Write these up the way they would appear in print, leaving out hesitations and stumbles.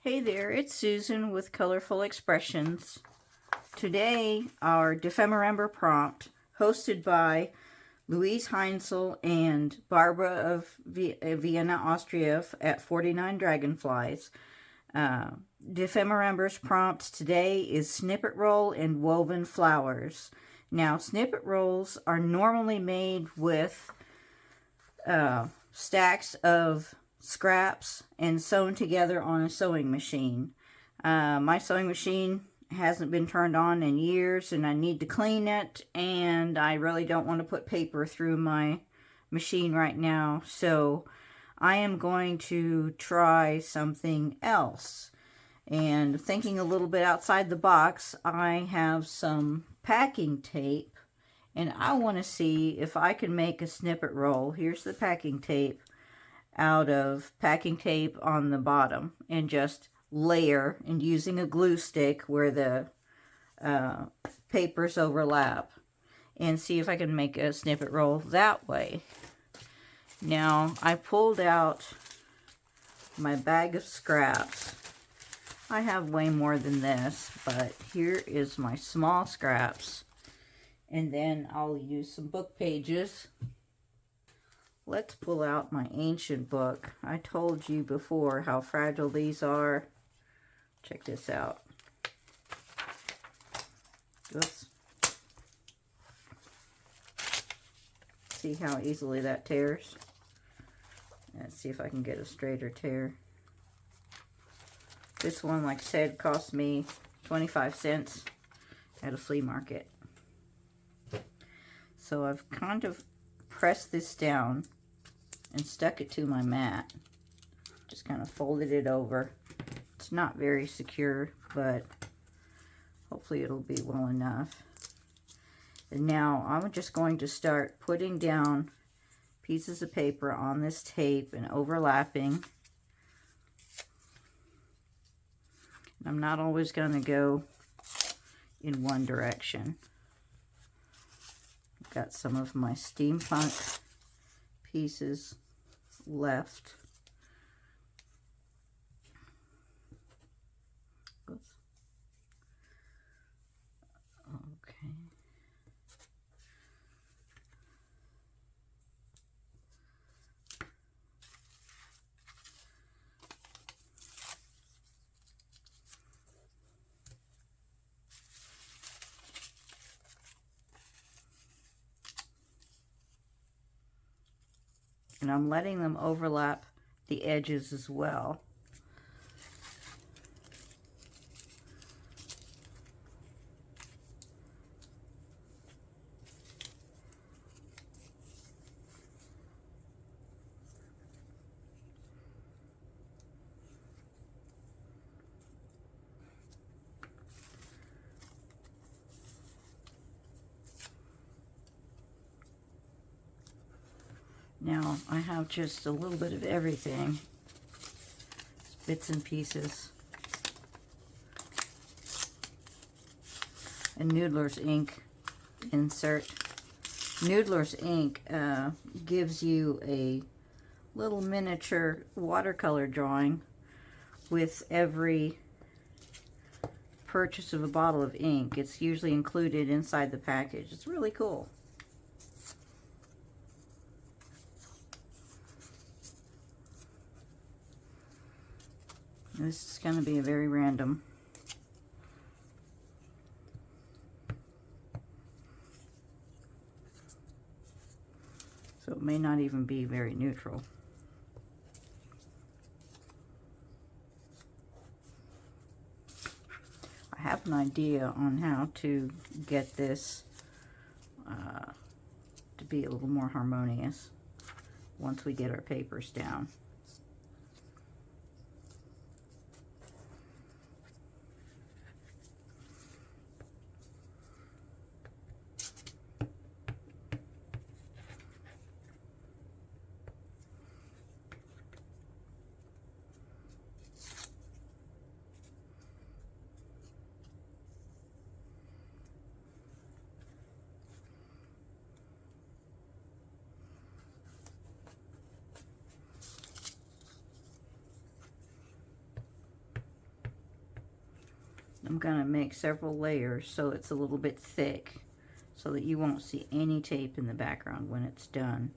Hey there, it's Susan with Colorful Expressions. Today, our Dephemerember prompt, hosted by Louise Heinzel and Barbara of Vienna, Austria at 49 Dragonflies. Dephemerember's prompt today is Snippet Roll and Woven Flowers. Now, snippet rolls are normally made with stacks of scraps and sewn together on a sewing machine. My sewing machine hasn't been turned on in years and I need to clean it, and I really don't want to put paper through my machine right now, so I am going to try something else. And thinking a little bit outside the box, I have some packing tape and I want to see if I can make a snippet roll. Here's the packing tape, out of packing tape on the bottom, and just layer and using a glue stick where the papers overlap, and see if I can make a snippet roll that way. Now, I pulled out my bag of scraps. I have way more than this, but here is my small scraps, and then I'll use some book pages. Let's pull out my ancient book. I told you before how fragile these are. Check this out. Oops. See how easily that tears? Let's see if I can get a straighter tear. This one, like I said, cost me 25 cents at a flea market. So I've kind of pressed this down and stuck it to my mat. Just kind of folded it over. It's not very secure, but hopefully it'll be well enough. And now I'm just going to start putting down pieces of paper on this tape and overlapping. I'm not always going to go in one direction. I've got some of my steampunk pieces left. Oops. Okay. And I'm letting them overlap the edges as well. Now, I have just a little bit of everything, bits and pieces. A Noodler's ink insert. Noodler's ink gives you a little miniature watercolor drawing with every purchase of a bottle of ink. It's usually included inside the package. It's really cool. This is going to be a very random. So it may not even be very neutral. I have an idea on how to get this to be a little more harmonious once we get our papers down. I'm going to make several layers so it's a little bit thick so that you won't see any tape in the background when it's done.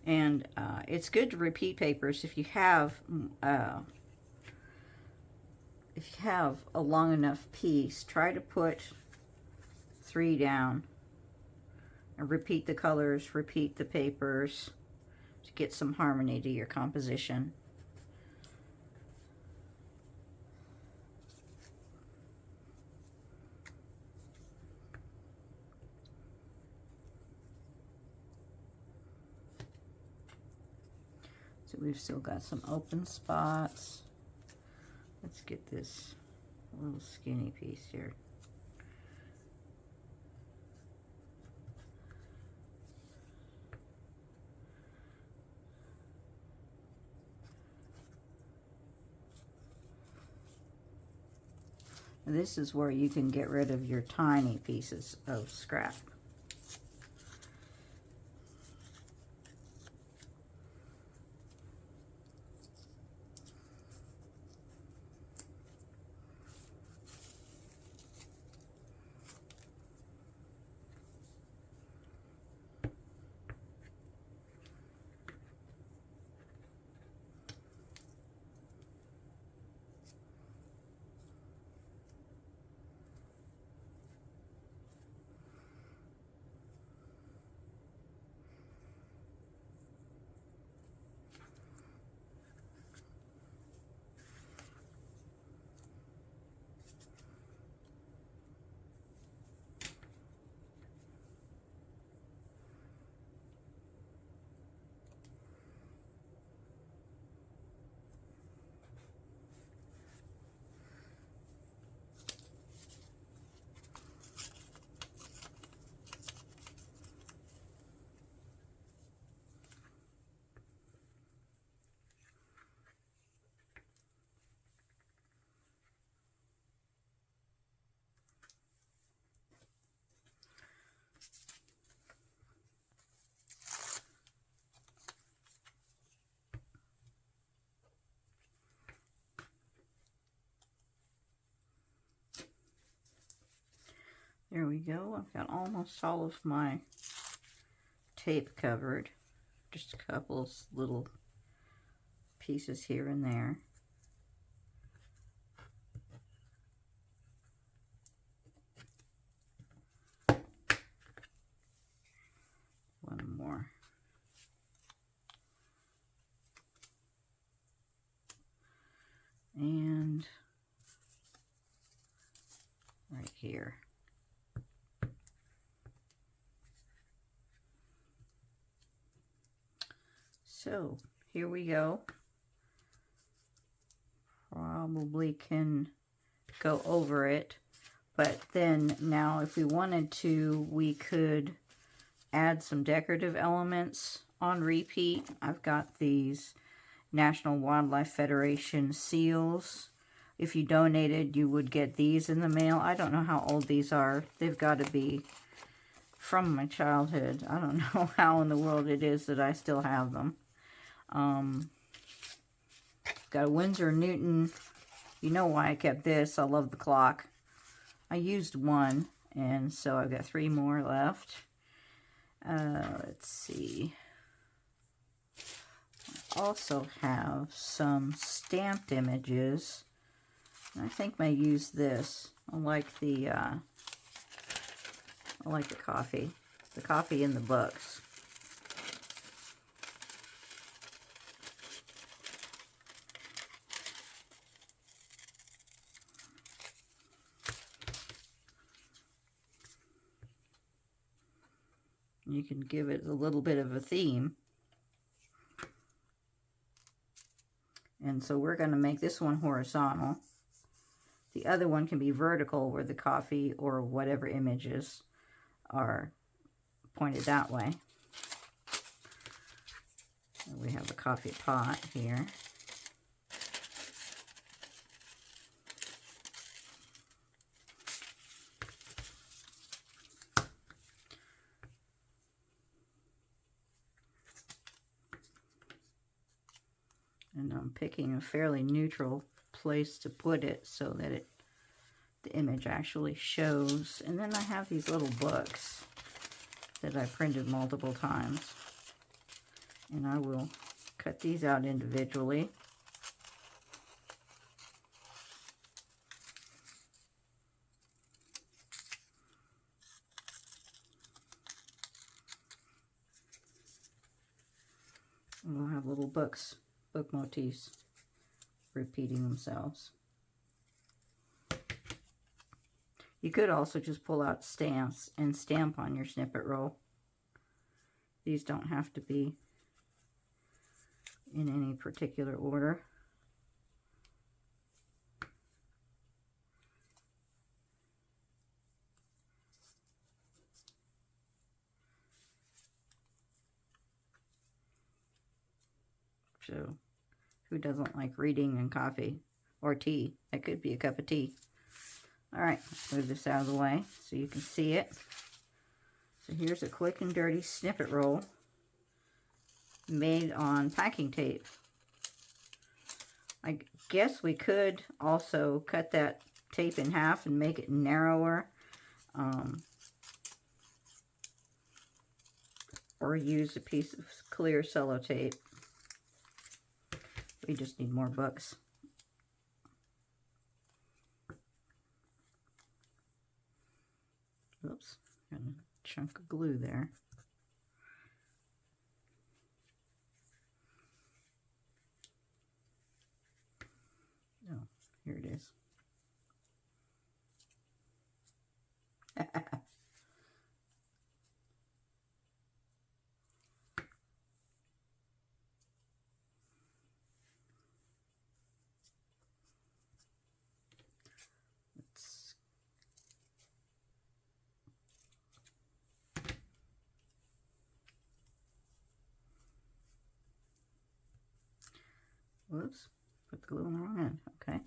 And it's good to repeat papers if you have a long enough piece. Try to put 3 down and repeat the colors, repeat the papers to get some harmony to your composition. So we've still got some open spots. Let's get this little skinny piece here. This is where you can get rid of your tiny pieces of scrap. There we go. I've got almost all of my tape covered. Just a couple little pieces here and there. One more. And right here. So here we go. Probably can go over it, but then now if we wanted to, we could add some decorative elements on repeat. I've got these National Wildlife Federation seals. If you donated, you would get these in the mail. I don't know how old these are. They've got to be from my childhood. I don't know how in the world it is that I still have them. Got a Winsor & Newton. You know why I kept this. I love the clock. I used one, and so I've got 3 more left. Let's see. I also have some stamped images. I think I may use this. I like the coffee. The coffee in the books. You can give it a little bit of a theme. And so we're going to make this one horizontal. The other one can be vertical where the coffee or whatever images are pointed that way. And we have a coffee pot here. And I'm picking a fairly neutral place to put it so that the image actually shows. And then I have these little books that I printed multiple times. And I will cut these out individually. And we'll have little books, book motifs repeating themselves. You could also just pull out stamps and stamp on your snippet roll. These don't have to be in any particular order. So, who doesn't like reading and coffee or tea? That could be a cup of tea. All right, let's move this out of the way so you can see it. So here's a quick and dirty snippet roll made on packing tape. I guess we could also cut that tape in half and make it narrower, or use a piece of clear sellotape. We just need more books. Oops, got a chunk of glue there. Oh, here it is. Whoops, put the glue on the wrong end. Okay.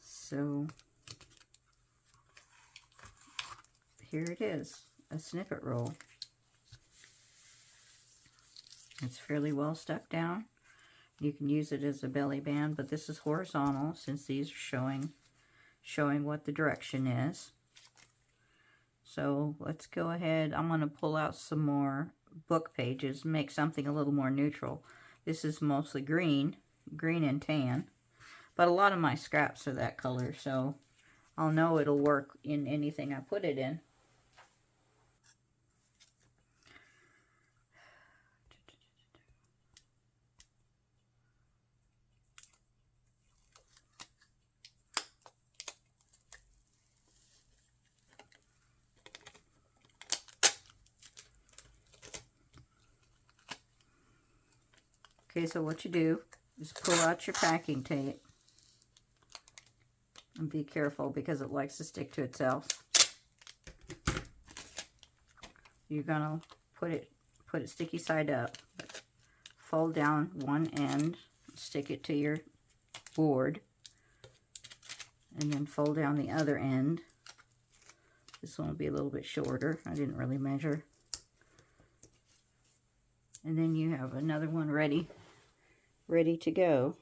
So here it is, a snippet roll. It's fairly well stuck down. You can use it as a belly band, but this is horizontal since these are showing what the direction is. So let's go ahead. I'm going to pull out some more book pages, make something a little more neutral. This is mostly green and tan, but a lot of my scraps are that color, so I'll know it'll work in anything I put it in. Okay, so what you do is pull out your packing tape. And be careful because it likes to stick to itself. You're gonna put it sticky side up. Fold down one end, stick it to your board, and then fold down the other end. This one will be a little bit shorter. I didn't really measure. And then you have another one ready to go.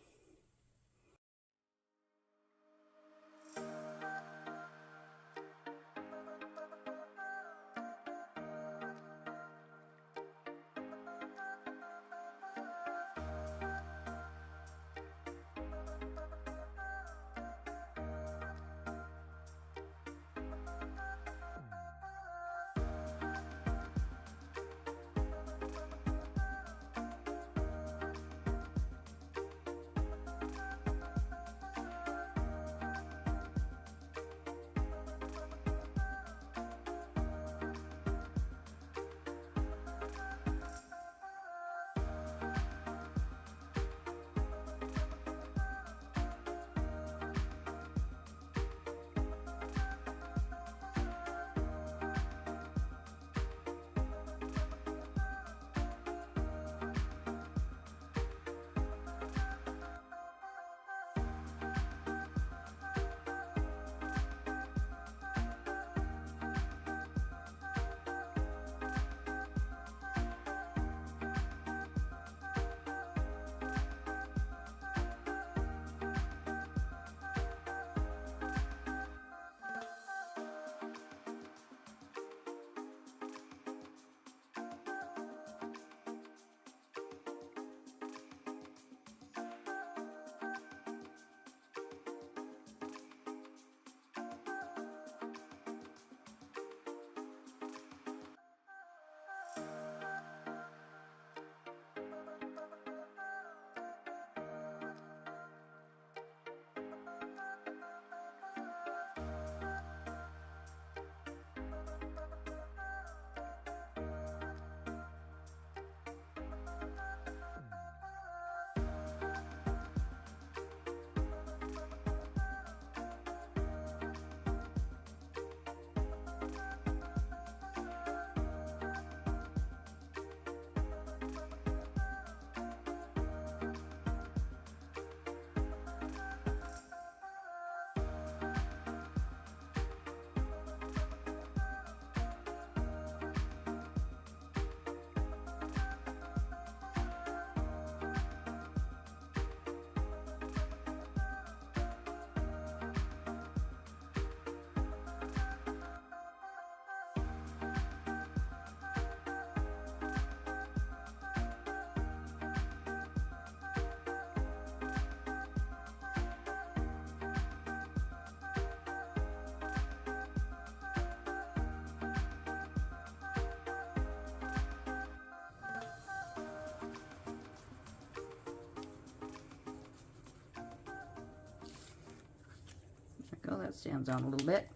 that stands on a little bit.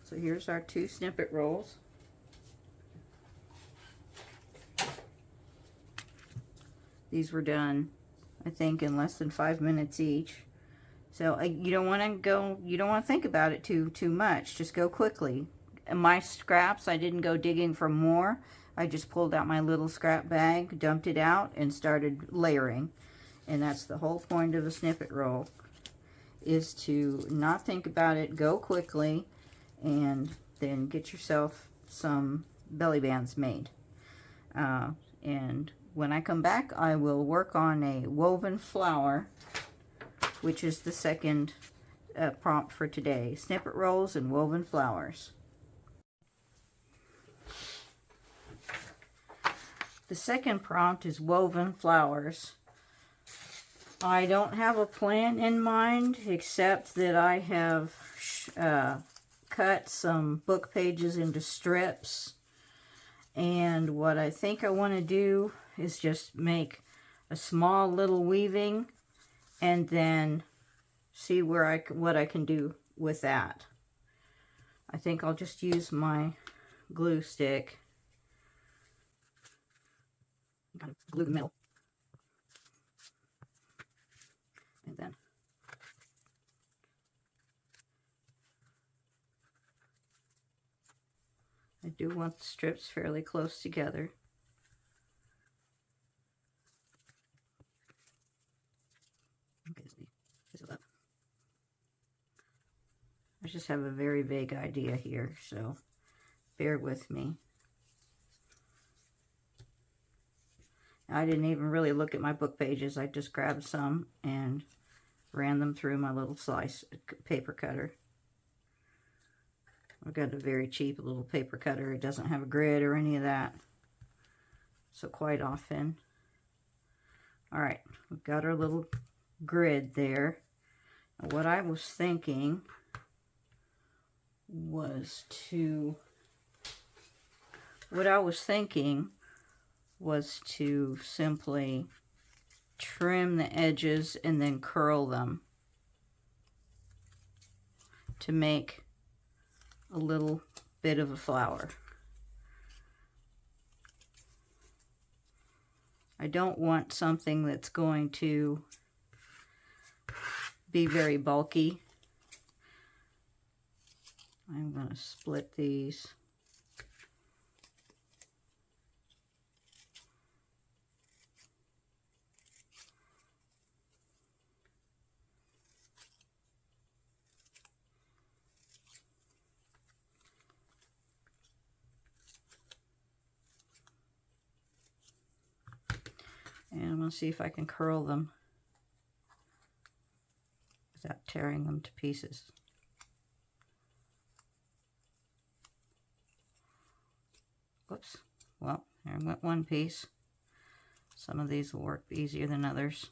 So here's our 2 snippet rolls. These were done, I think, in less than 5 minutes each. So you don't want to think about it too much. Just go quickly. And my scraps, I didn't go digging for more. I just pulled out my little scrap bag, dumped it out, and started layering. And that's the whole point of a snippet roll, is to not think about it, go quickly, and then get yourself some belly bands made. And when I come back, I will work on a woven flower, which is the second prompt for today. Snippet rolls and woven flowers. The second prompt is woven flowers. I don't have a plan in mind, except that I have cut some book pages into strips. And what I think I want to do is just make a small little weaving and then see what I can do with that. I think I'll just use my glue stick. Kind of glue the middle. And then I do want the strips fairly close together. I just have a very vague idea here, so bear with me. I didn't even really look at my book pages. I just grabbed some and ran them through my little slice paper cutter. I've got a very cheap little paper cutter. It doesn't have a grid or any of that. So quite often. Alright, we've got our little grid there. What I was thinking was to simply trim the edges and then curl them to make a little bit of a flower. I don't want something that's going to be very bulky. I'm going to split these. And I'm going to see if I can curl them without tearing them to pieces. Whoops. Well, there went one piece. Some of these will work easier than others.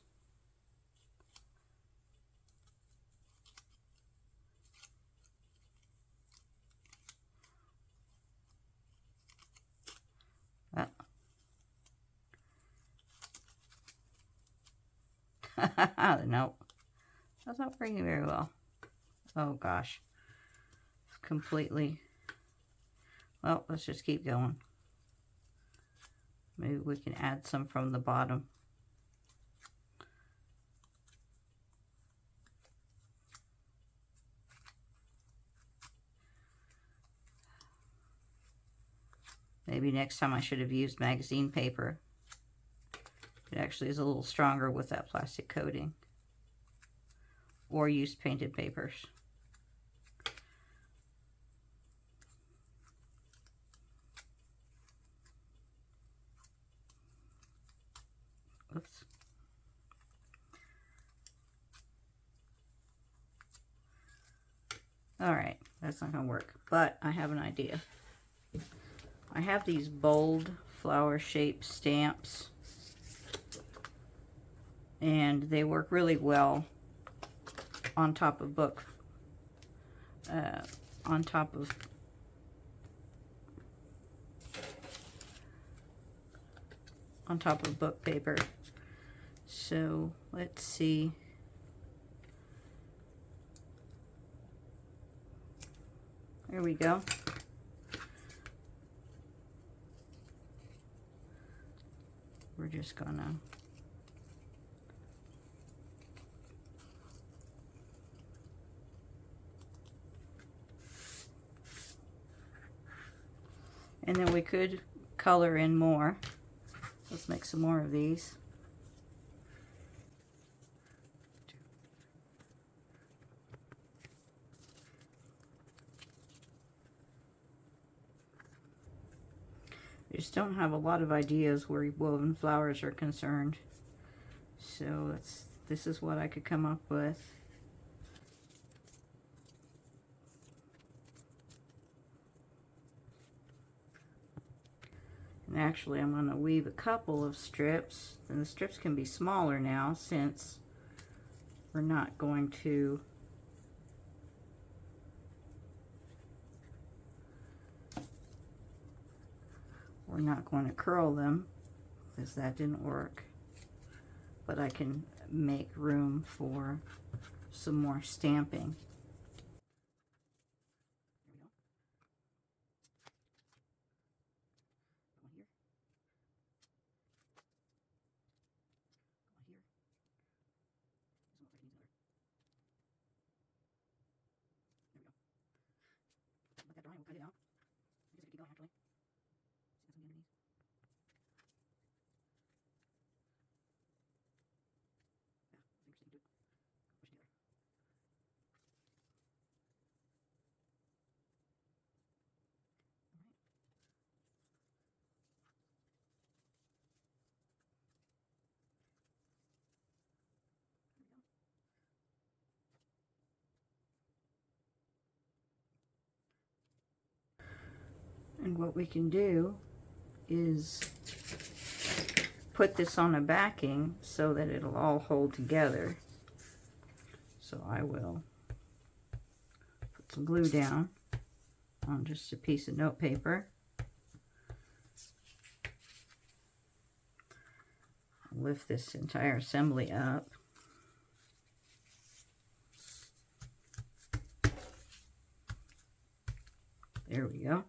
Nope. That's not working very well. Oh gosh. Completely. Well, let's just keep going. Maybe we can add some from the bottom. Maybe next time I should have used magazine paper. It actually is a little stronger with that plastic coating. Or used painted papers. Oops. Alright, that's not going to work. But I have an idea. I have these bold flower shaped stamps. And they work really well on top of book, on top of book paper. So let's see There we go. We're just gonna and then we could color in more. Let's make some more of these. I just don't have a lot of ideas where woven flowers are concerned. So this is what I could come up with. And actually I'm going to weave a couple of strips, and the strips can be smaller now since we're not going to curl them, because that didn't work. But I can make room for some more stamping. Let that dry and we'll cut it out. I guess I could keep going actually. See, that's underneath. Yeah, that's interesting too. Push together. Alright. There we go. And what we can do is put this on a backing so that it'll all hold together. So I will put some glue down on just a piece of note paper. Lift this entire assembly up. There we go.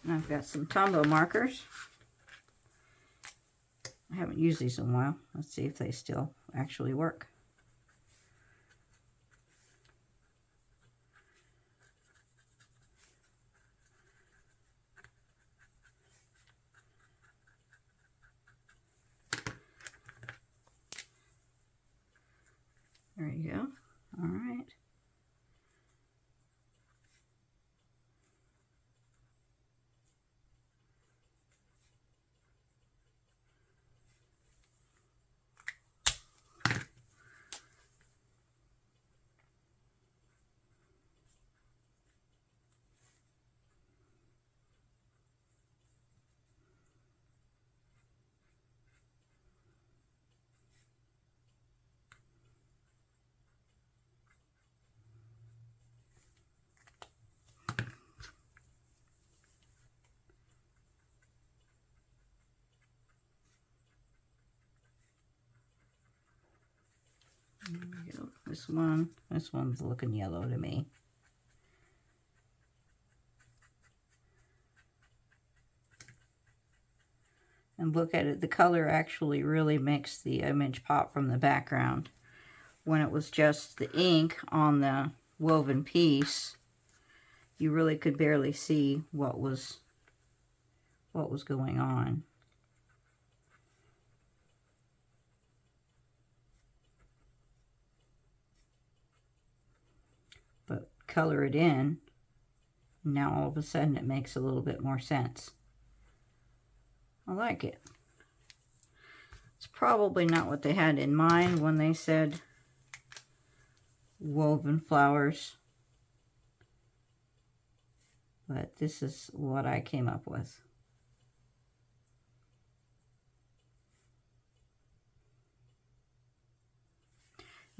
And I've got some Tombow markers. I haven't used these in a while. Let's see if they still actually work. There you go. All right. There we go. This one's looking yellow to me. And look at it, the color actually really makes the image pop from the background. When it was just the ink on the woven piece, you really could barely see what was going on. But color it in, now all of a sudden it makes a little bit more sense. I like it. It's probably not what they had in mind when they said woven flowers, but this is what I came up with.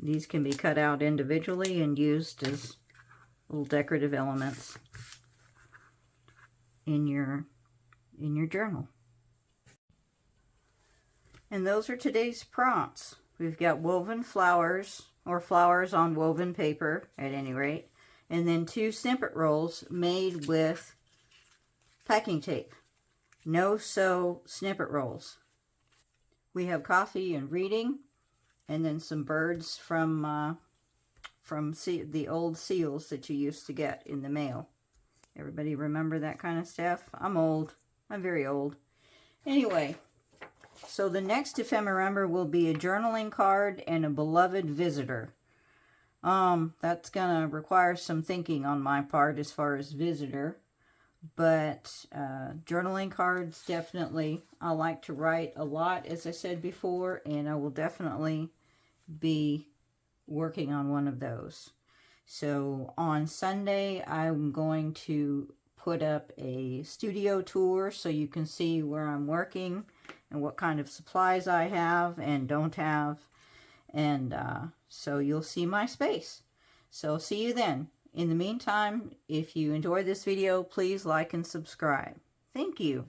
These can be cut out individually and used as little decorative elements in your journal. And those are today's prompts. We've got woven flowers, or flowers on woven paper at any rate, and then 2 snippet rolls made with packing tape. No-Sew Snippet Rolls. We have coffee and reading, and then some birds from the old seals that you used to get in the mail. Everybody remember that kind of stuff? I'm old. I'm very old. Anyway, so the next Dephemerember will be a journaling card and a beloved visitor. That's gonna require some thinking on my part as far as visitor. But journaling cards, definitely. I like to write a lot, as I said before, and I will definitely be working on one of those. So on Sunday, I'm going to put up a studio tour so you can see where I'm working and what kind of supplies I have and don't have. And so you'll see my space. So see you then. In the meantime, if you enjoyed this video, please like and subscribe. Thank you.